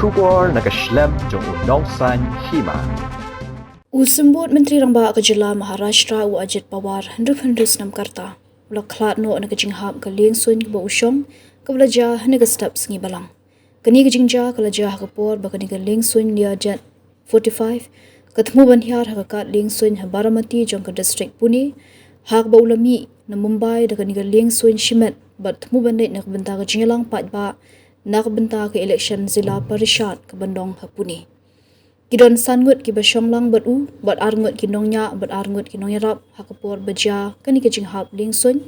Shubor nakaslem jong unongsan Hima. Symbud Myntri Rangbah ke Jila Maharashtra u ajit pawar hendus nam karta. Ula klat no na kejinghap ke Liengsuiñ ke Usyong ke belajar hene ke step sengi balang. Keni kejingja ke belajar ke por bakani ke Liengsuiñ lia jet 45 ketemu banhiar ha kat Liengsuiñ ha Baramati jong ke distrik Pune hak ba ulami na Mumbai da keni ke Liengsuiñ Shimet bat temu bandit na kebentar ke Jingelang Patba na kebentar ke election zila Parishad ke Bandong ha Pune. Kidon sangut ki basyonglang batu bat arngut ki nongnya bat arngut ki nongyarap hakapor beja kani ke jinghap Liengsuiñ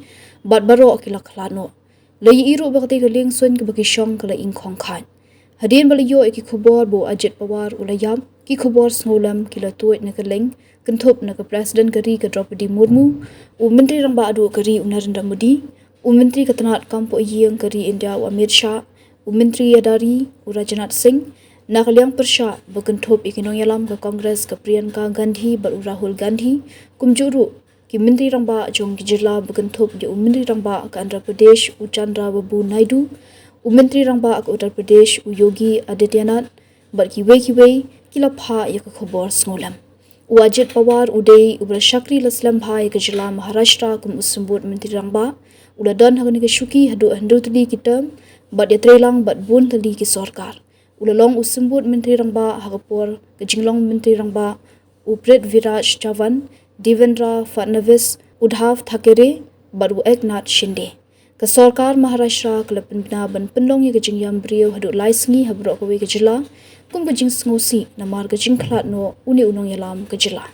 bat baro ki laklano lei iru bakti ke Liengsuiñ ke baki syong ke la ingkhong khan hadin baliyo ki khubor bo ajit pawar ulayam ki khubor snolam ki la tuit na ke leng kentup na ke president kari ke Draupadi Murmu u Myntri Rangbah adu kari u Narendra Modi u Myntri ketanat kampo yeng kari India u Amir Shah u Myntri Yadari u Rajnath Singh nak liang persya berkentup ikinong yalam ke Kongres ke Priyanka Gandhi baru Rahul Gandhi kumjuru ki Myntri Rangbah jong ki Jila berkentup di Myntri Rangbah ke Andhra Pradesh u Chandra Babu Naidu u Myntri Rangbah ke Uttar Pradesh u Yogi Adityanath bat ki wei ki lapha ya ke khobor sngolam u ajit pawar udai u bersyakri laslam bhai ke Jila Maharashtra kum Symbud Myntri Rangbah udah don hagani ke syuki hadu tadi kita bat ya trelang bat bun tadi ki sarkar ulalong Symbud Myntri Rangbah hagapor ke jinglong Myntri Rangbah upret Viraj Chavan Devendra Fadnavis Udhav Thackeray baru Eknath Shinde ke sarkar Maharashtra ke lepena ban pendong ye ke jingyam brio hadu laisngi habro ke ke Jila kum ke jing sngosi namar ke jingklat no uni unong yalam ke Jila.